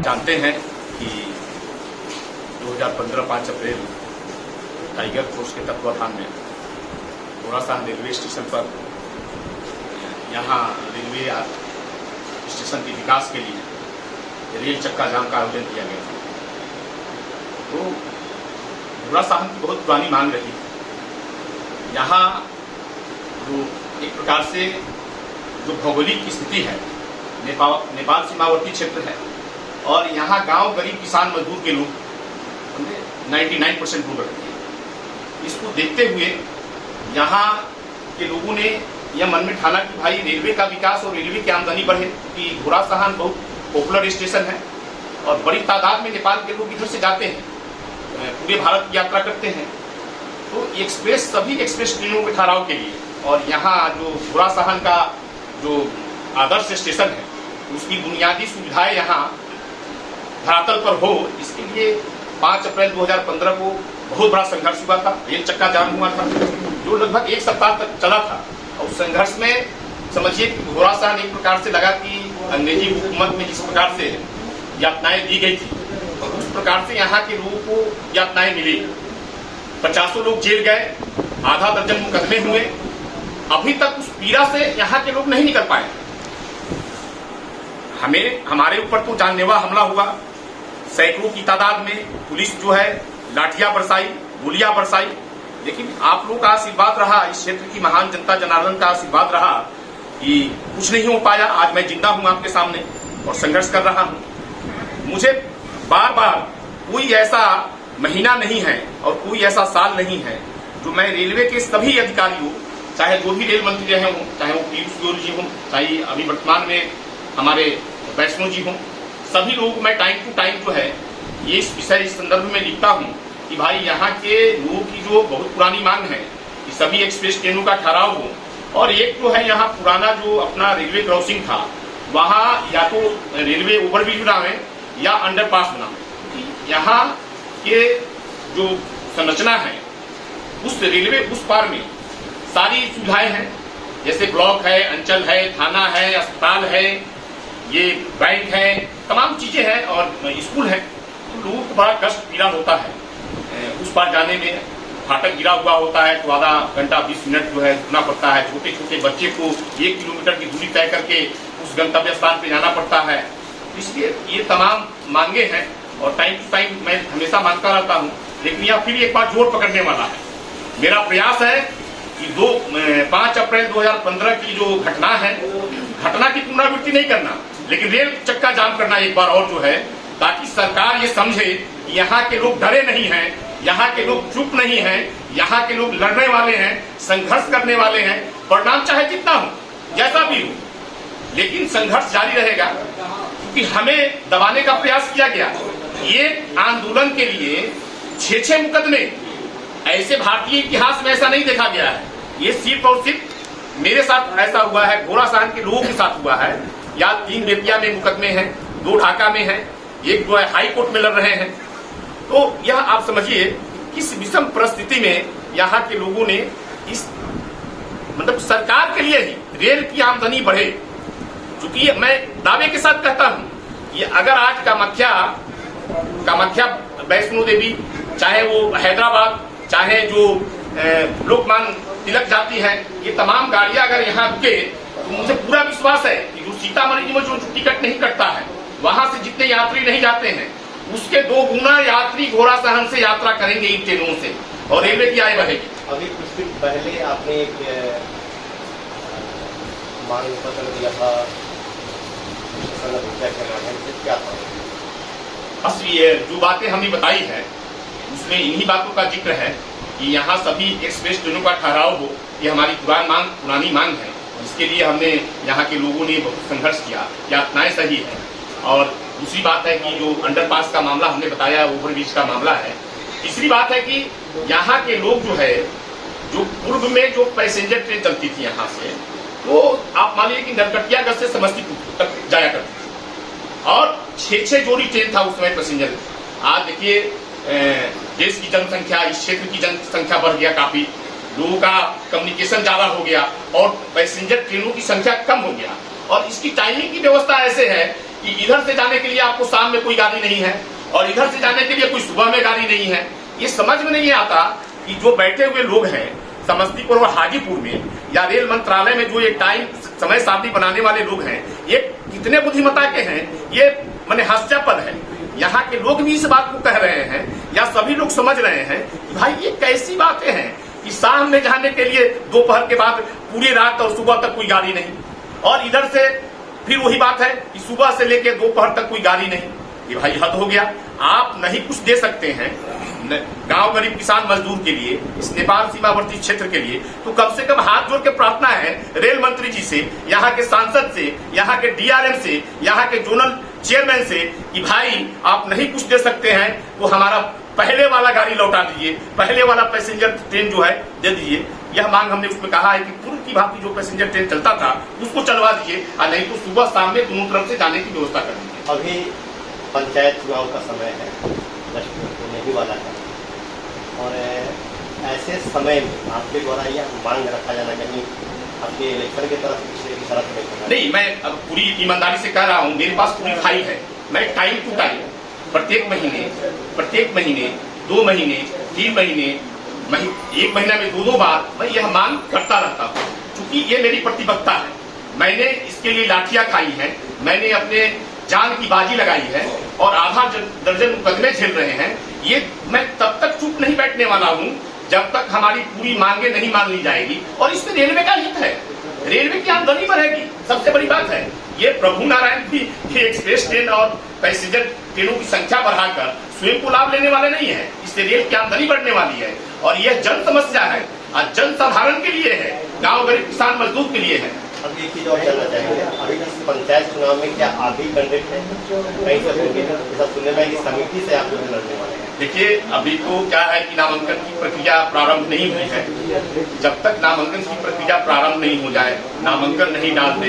जानते हैं कि 2015 5 अप्रैल टाइगर फोर्स के तत्वाधान में घोड़ासहन रेलवे स्टेशन पर यहाँ रेलवे स्टेशन के विकास के लिए रेल चक्का जाम का आयोजन किया गया था। तो घोड़ासहन की बहुत पुरानी मांग रही। यहाँ जो एक प्रकार से जो भौगोलिक स्थिति है, नेपाल सीमावर्ती क्षेत्र है और यहाँ गांव गरीब किसान मजदूर के लोग 99% लोग रहते हैं। इसको देखते हुए यहाँ के लोगों ने यह मन में ठाना कि भाई रेलवे का विकास और रेलवे की आमदनी बढ़े, कि घोड़ासहन बहुत पॉपुलर स्टेशन है और बड़ी तादाद में नेपाल के लोग इधर से जाते हैं, पूरे भारत की यात्रा करते हैं। तो सभी एक्सप्रेस ट्रेनों के ठहराव के लिए और यहाँ जो घोड़ासहन का जो आदर्श स्टेशन है उसकी बुनियादी सुविधाएं यहाँ धरातल पर हो, इसके लिए 5 अप्रैल 2015 को बहुत बड़ा संघर्ष हुआ था। रेल चक्का जाम हुआ था जो लगभग एक सप्ताह तक चला था और उस संघर्ष में समझिए कि घोड़ासहन एक प्रकार से लगा कि अंग्रेजी हुकूमत में जिस प्रकार से यातनाएं दी गई थी उस प्रकार से यहाँ के लोगों को यातनाएं मिली। 50 लोग जेल गए, आधा दर्जन मुकदमे हुए, अभी तक उस पीड़ा से यहाँ के लोग नहीं निकल पाए। हमारे ऊपर तो जानलेवा हमला हुआ, सैकड़ों की तादाद में पुलिस जो है लाठियां बरसाई, गोलियां बरसाई, लेकिन आप लोगों का आशीर्वाद रहा, इस क्षेत्र की महान जनता जनार्दन का आशीर्वाद रहा कि कुछ नहीं हो पाया। आज मैं जिंदा हूं आपके सामने और संघर्ष कर रहा हूं। मुझे बार बार कोई ऐसा महीना नहीं है और कोई ऐसा साल नहीं है जो मैं रेलवे के सभी अधिकारियों, चाहे जो भी रेल मंत्री रहे हों, चाहे वो पीयूष गोयल जी हों, चाहे अभी वर्तमान में हमारे वैष्णो जी हों, सभी लोगों को मैं टाइम टू टाइम जो है ये इस संदर्भ में लिखता हूं कि भाई यहाँ के लोगों की जो बहुत पुरानी मांग है कि सभी एक्सप्रेस ट्रेनों का ठहराव हो और एक तो है यहाँ पुराना जो अपना रेलवे क्रॉसिंग था वहाँ या तो रेलवे ओवरब्रिज बनावे या अंडरपास बनावे। यहाँ के जो संरचना है उस रेलवे उस पार में सारी सुविधाएं हैं, जैसे ब्लॉक है, अंचल है, थाना है, अस्पताल है, ये बैंक है, तमाम चीजें हैं और स्कूल है। तो लोगों को बड़ा कष्ट पीड़ा होता है उस पार जाने में। फाटक गिरा हुआ होता है तो आधा घंटा 20 मिनट जो है रुकना पड़ता है। छोटे छोटे बच्चे को 1 किलोमीटर की दूरी तय करके उस गंतव्य स्थान पे जाना पड़ता है। इसलिए ये तमाम मांगे हैं और टाइम टू टाइम मैं हमेशा मांगता रहता हूँ, लेकिन यह फिर एक बार जोर पकड़ने वाला है। मेरा प्रयास है कि 5 अप्रैल 2015 की जो घटना है, घटना की पुनरावृत्ति नहीं करना, लेकिन रेल चक्का जाम करना एक बार और जो है, ताकि सरकार ये समझे कि यहाँ के लोग डरे नहीं हैं, यहाँ के लोग चुप नहीं हैं, यहाँ के लोग लड़ने वाले हैं, संघर्ष करने वाले हैं। परिणाम चाहे जितना हो, जैसा भी हो, लेकिन संघर्ष जारी रहेगा क्योंकि हमें दबाने का प्रयास किया गया। ये आंदोलन के लिए 6 मुकदमे, ऐसे भारतीय इतिहास में ऐसा नहीं देखा गया है। ये सिर्फ और सिर्फ मेरे साथ ऐसा हुआ है, घोड़ासहन के लोगों के साथ हुआ है। या 3 बेतिया में मुकदमे हैं, 2 ढाका में हैं, एक जो है हाई कोर्ट में लड़ रहे हैं। तो यह आप समझिए किस विषम परिस्थिति में यहाँ के लोगों ने इस मतलब सरकार के लिए ही रेल की आमदनी बढ़े। क्योंकि मैं दावे के साथ कहता हूँ कि अगर आज कामाख्या वैष्णो देवी, चाहे वो हैदराबाद, चाहे जो लोकमान्य तिलक जाती है, ये तमाम गाड़ियां अगर यहाँ रुके तो मुझे पूरा विश्वास है कि जो सीतामढ़ी में जो टिकट नहीं कटता है, वहां से जितने यात्री नहीं जाते हैं उसके 2 गुना यात्री घोड़ासहन से यात्रा करेंगे इन ट्रेनों से और रेलवे की आय बढ़ेगी। अभी कुछ दिन पहले आपने एक मांग पत्र दिया था, क्या था? बस ये जो बातें हमने बताई है उसमें इन्हीं बातों का जिक्र है कि यहाँ सभी एक्सप्रेस ट्रेनों का ठहराव हो। ये हमारी पुरानी मांग है, इसके लिए हमने यहाँ के लोगों ने बहुत संघर्ष किया। यातनाएं सही है। और दूसरी बात है कि जो अंडरपास का मामला हमने बताया, ओवरब्रिज का मामला है। तीसरी बात है कि यहाँ के लोग जो है, जो पूर्व में जो पैसेंजर ट्रेन चलती थी यहाँ से, तो आप मान लीजिए कि नरकटियागंज से समस्तीपुर तक जाया करती थी और 6 जोड़ी ट्रेन था उस समय पैसेंजर। आज देखिए देश की जनसंख्या, इस क्षेत्र की जनसंख्या बढ़ गया, काफी लोगों का कम्युनिकेशन ज्यादा हो गया और पैसेंजर ट्रेनों की संख्या कम हो गया। और इसकी टाइमिंग की व्यवस्था ऐसे है कि इधर से जाने के लिए आपको शाम में कोई गाड़ी नहीं है और इधर से जाने के लिए कोई सुबह में गाड़ी नहीं है। ये समझ में नहीं आता कि जो बैठे हुए लोग हैं समस्तीपुर और हाजीपुर में या रेल मंत्रालय में जो ये टाइम समय सारणी बनाने वाले लोग हैं, ये कितने बुद्धिमता के हैं, ये माने हास्यास्पद है। यहाँ के लोग भी इस बात को कह रहे हैं या सभी लोग समझ रहे हैं कि भाई ये कैसी बातें हैं कि शाम में जाने के लिए दोपहर के बाद पूरी रात और सुबह तक कोई गाड़ी नहीं, और इधर से फिर वही बात है कि सुबह से लेकर दोपहर तक कोई गाड़ी नहीं। ये भाई हद हो गया। आप नहीं कुछ दे सकते हैं गांव गरीब किसान मजदूर के लिए, इस नेपाल सीमावर्ती क्षेत्र के लिए, तो कम से कम हाथ जोड़ के प्रार्थना है रेल मंत्री जी से, यहाँ के सांसद से, यहाँ के डीआरएम से, यहाँ के जोनल चेयरमैन से कि भाई आप नहीं कुछ दे सकते हैं तो हमारा पहले वाला गाड़ी लौटा दीजिए, पहले वाला पैसेंजर ट्रेन जो है दे दीजिए। यह मांग हमने उसमें कहा है कि पूर्व की भांति जो पैसेंजर ट्रेन चलता था उसको चलवा दीजिए, और नहीं तो सुबह शाम में दोनों तरफ से जाने की व्यवस्था कर दीजिए। अभी पंचायत चुनाव का समय है, होने ही वाला है, और ऐसे समय में आपके द्वारा यह मांग रखा जाना कहीं आपके इलेक्शन की तरफ पिछले की तरफ नहीं, मैं अब पूरी ईमानदारी से कह रहा हूँ, मेरे पास पूरी फाइल है। मैं टाइम टू टाइम प्रत्येक महीने 2 महीने 3 महीने 1 महीना में 2 बार मैं यह मांग करता रहता हूँ, क्योंकि ये मेरी प्रतिबद्धता है। मैंने इसके लिए लाठियां खाई हैं, मैंने अपने जान की बाजी लगाई है और आधा दर्जन मुकदमे झेल रहे हैं। ये मैं तब तक चुप नहीं बैठने वाला हूँ जब तक हमारी पूरी मांगे नहीं मान ली जाएगी, और इसमें रेलवे का हित है, रेलवे की आमदनी बढ़ेगी, सबसे बड़ी बात है। ये प्रभु नारायण भी ये एक्सप्रेस ट्रेन और पैसेंजर ट्रेनों की संख्या बढ़ाकर स्वयं को लाभ लेने वाले नहीं है, इससे रेल की आमदनी बढ़ने वाली है, और यह जन समस्या है और जन साधारण के लिए है, गाँव गरीब किसान मजदूर के लिए है। अब एक चीज और जानना चाहेंगे, अभी इस पंचायत चुनाव में क्या आप भी कैंडिडेट हैं? कहीं से होंगे सुनने में कि समिति से आप जो है लड़ने वाले हैं। देखिए, अभी तो क्या है कि नामांकन की प्रक्रिया प्रारंभ नहीं हुई है। जब तक नामांकन की प्रक्रिया प्रारंभ नहीं हो जाए, नामांकन नहीं डालते,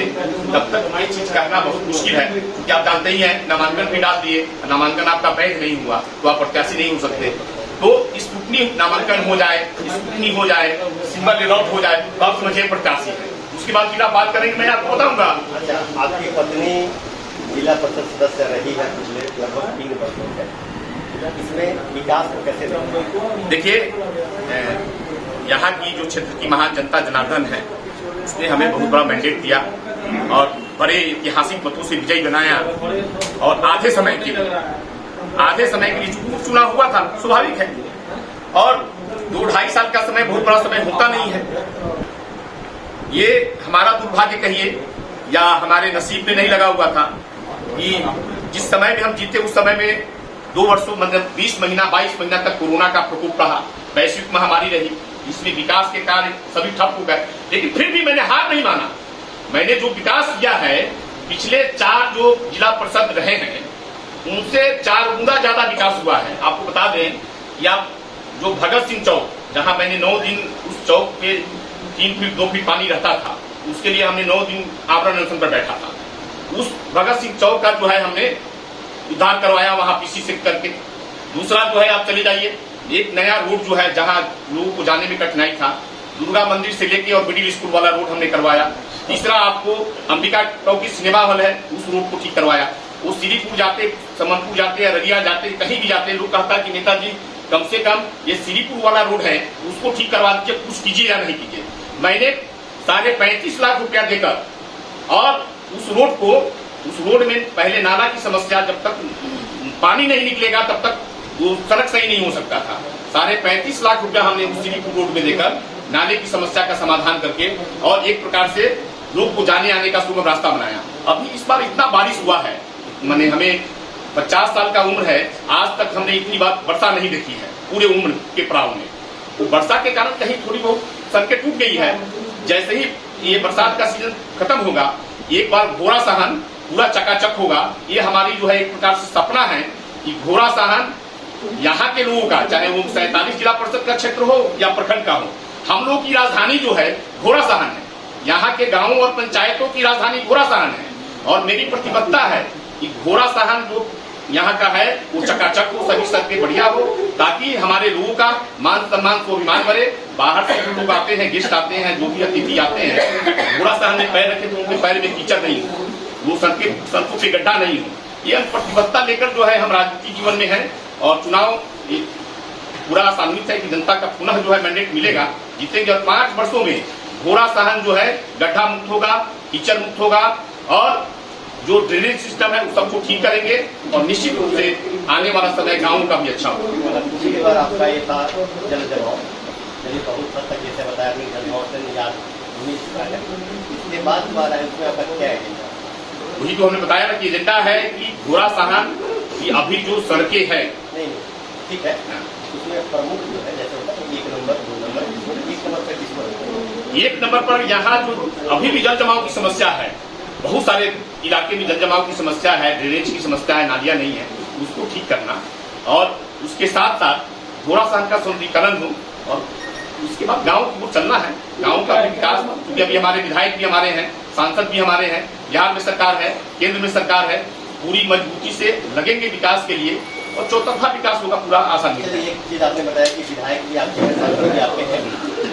तब तक ये चीज कहना बहुत मुश्किल है, क्योंकि आप जानते ही हैं नामांकन भी डाल दिए, नामांकन आपका वैध नहीं हुआ तो आप प्रत्याशी नहीं हो सकते। तो स्क्रूटनी नामांकन हो जाए, स्क्रूटनी हो जाए, सिंबल अलॉट हो जाए, तो आप समझिए प्रत्याशी है। उसके बाद फिर आप बात करेंगे, मैं आपको बताऊंगा। अच्छा, आपकी पत्नी जिला परिषद सदस्य रही है पिछले लगभग 3 वर्षों से, इसमें विकास को कैसे देखिए, यहाँ की जो क्षेत्र की महान जनता जनार्दन है, उसने हमें बहुत बड़ा मैंडेट दिया और बड़े ऐतिहासिक मतों से विजयी बनाया, और आधे समय के लिए चुनाव हुआ था, स्वाभाविक है। और 2-2.5 साल का समय बहुत बड़ा समय होता नहीं है। ये हमारा दुर्भाग्य कहिए या हमारे नसीब में नहीं लगा हुआ था कि जिस समय में हम जीते उस समय में 2 वर्षों मतलब 20 महीना 22 महीना तक कोरोना का प्रकोप रहा, वैश्विक महामारी रही, इसमें विकास के कार्य सभी ठप हो गए। लेकिन फिर भी मैंने हार नहीं माना। मैंने जो विकास किया है, पिछले 4 जो जिला परिषद रहे हैं उनसे 4 गुना ज्यादा विकास हुआ है। आपको बता दें, या जो भगत सिंह चौक, जहां मैंने 9 दिन उस चौक पे 3 फीट 2 फीट पानी रहता था, उसके लिए हमने 9 दिन आवरण अनशन पर बैठा था। उस भगत सिंह चौक का जो है हमने उद्धार करवाया वहां पीसी से करके। दूसरा जो है आप चले जाइए, एक नया रोड जो है जहां लोगों को जाने में कठिनाई था, दुर्गा मंदिर से लेके और मिडिल स्कूल वाला रोड हमने करवाया। तीसरा आपको अंबिका टॉकी सिनेमा हॉल है, उस रोड को ठीक करवाया। वो श्रीपुर जाते, समनपुर जाते, अररिया जाते, कहीं भी जाते, लोग कहता कि नेताजी कम से कम ये श्रीपुर वाला रोड है उसको ठीक करवा दीजिए, कुछ कीजिए या नहीं कीजिए। मैंने 35.5 लाख रुपया देकर, और उस रोड में पहले नाला की समस्या, जब तक पानी नहीं निकलेगा तब तक वो सड़क सही नहीं हो सकता था। 35.5 लाख रुपया हमने उस श्रीपुर रोड में देकर नाले की समस्या का समाधान करके और एक प्रकार से लोग को जाने आने का सुगम रास्ता बनाया। अभी इस बार इतना बारिश हुआ है, मैंने हमें 50 साल का उम्र है, आज तक हमने इतनी बार वर्षा नहीं देखी है पूरे उम्र के पड़ाव में। तो वर्षा के कारण कहीं थोड़ी बहुत सड़कें टूट गई है। जैसे ही ये बरसात का सीजन खत्म होगा, एक बार घोड़ा सहन पूरा चकाचक होगा। ये हमारी जो है एक प्रकार से सपना है कि घोड़ा सहन यहाँ के लोगों का, चाहे वो 47 जिला परिषद का क्षेत्र हो या प्रखंड का हो, हम लोग की राजधानी जो है घोड़ा सहन है। यहाँ के गांवों और पंचायतों की राजधानी घोड़ा सहन है, और मेरी प्रतिबद्धता है कि घोड़ा सहन जो यहाँ का है वो चकाचक हो, सभी सड़कें बढ़िया हो, ताकि हमारे लोगों का मान सम्मान स्वाभिमान बढ़े। बाहर से लोग आते हैं, गेस्ट आते हैं, जो भी अतिथि आते हैं, घोड़ा सहन में पैर रखे तो उनके पैर में कीचड़ नहीं हो, वो सड़कों पे गड्ढा नहीं हो। ये प्रतिबद्धता लेकर जो है हम राजनीतिक जीवन में है और चुनाव पूरा आसान्वित है कि जनता का पुनः जो है मैंडेट मिलेगा, जीतेंगे और 5 वर्षों में घोड़ा सहन जो है गड्ढा मुक्त होगा, कीचड़ मुक्त होगा और जो ड्रेनेज सिस्टम है उस सबको ठीक करेंगे और निश्चित रूप से आने वाला समय गाँव का भी अच्छा होगा। पिछली बार आपका ये था जल जमाव, चलिए बहुत हद तक जैसे बताया अपनी जल जमाव से निजात मिल चुका है, इसके बाद दोबारा इसमें आपका क्या एजेंडा? वही तो हमने बताया ना कि एजेंडा है कि घोड़ा सहन की अभी जो सड़कें है नहीं ठीक है, उसमें प्रमुख जो है जैसे होता है 1 नंबर 2 नंबर, 1 नंबर पर किस पर? 1 नंबर पर यहाँ जो अभी भी जल जमाव की समस्या है, बहुत सारे इलाके में जल जमाव की समस्या है, ड्रेनेज की समस्या है, नालियां नहीं है, उसको ठीक करना और उसके साथ साथ घोड़ा सहन का सौंदर्यीकरण हो और उसके बाद गांव को चलना है, गांव का भी विकास। क्योंकि अभी हमारे विधायक भी हमारे हैं, सांसद भी हमारे हैं, बिहार में सरकार है, केंद्र में सरकार है, पूरी मजबूती से लगेंगे विकास के लिए और चौतरफा विकास होगा पूरा आसानी से। एक चीज आपने बताया कि विधायक भी आपके हैं, सांसद भी आपके हैं,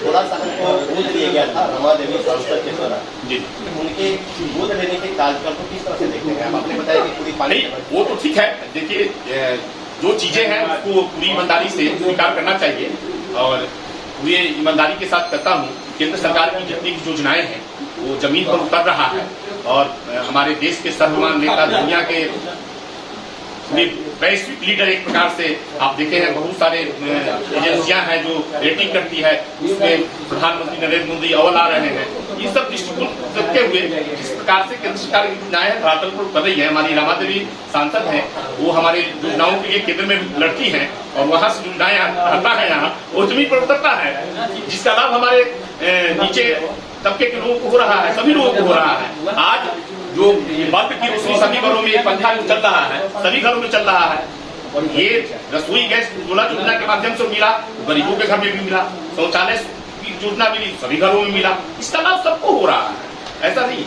घोड़ा सहन को गोद लिया गया था रमा देवी सांसद के द्वारा जी, उनके गोद लेने के कार्यक्रम को किस तरह से देखते हैं? आपने बताया कि पूरी पानी वो तो ठीक है, देखिए जो चीजें हैं उसको पूरी ईमानदारी से स्वीकार करना चाहिए और पूरी ईमानदारी के साथ करता हूँ। केंद्र सरकार की जितनी भी योजनाएं हैं वो जमीन पर उतर रहा है और हमारे देश के सर्वमान्य नेता, दुनिया के वैश्विक लीडर एक प्रकार से आप देखे हैं, बहुत सारे एजेंसियां हैं जो रेटिंग करती है, उसमें प्रधानमंत्री नरेंद्र मोदी अव्वल आ रहे हैं। ये सब दृष्टिकोण रखते हुए जिस प्रकार से केंद्र सरकार की योजनाएं धरातल पर उतर रही है, हमारी रमा देवी सांसद हैं, वो हमारे योजनाओं के लिए केंद्र में लड़ती हैं और वहां से योजनाएं आता है यहाँ वो जमीन पर उतरता है, जिसका लाभ हमारे नीचे तबके के लोगों को हो रहा है, सभी लोगों को हो रहा है। आज जो बल्ब की रोशनी सभी घरों में, पंखा चल रहा है, सभी घरों में चल रहा है और ये रसोई गैस उज्ज्वला योजना के माध्यम से मिला, गरीबों के घर में भी मिला, शौचालय की योजना मिली, सभी घरों में मिला, इसका लाभ सबको हो रहा है, ऐसा नहीं।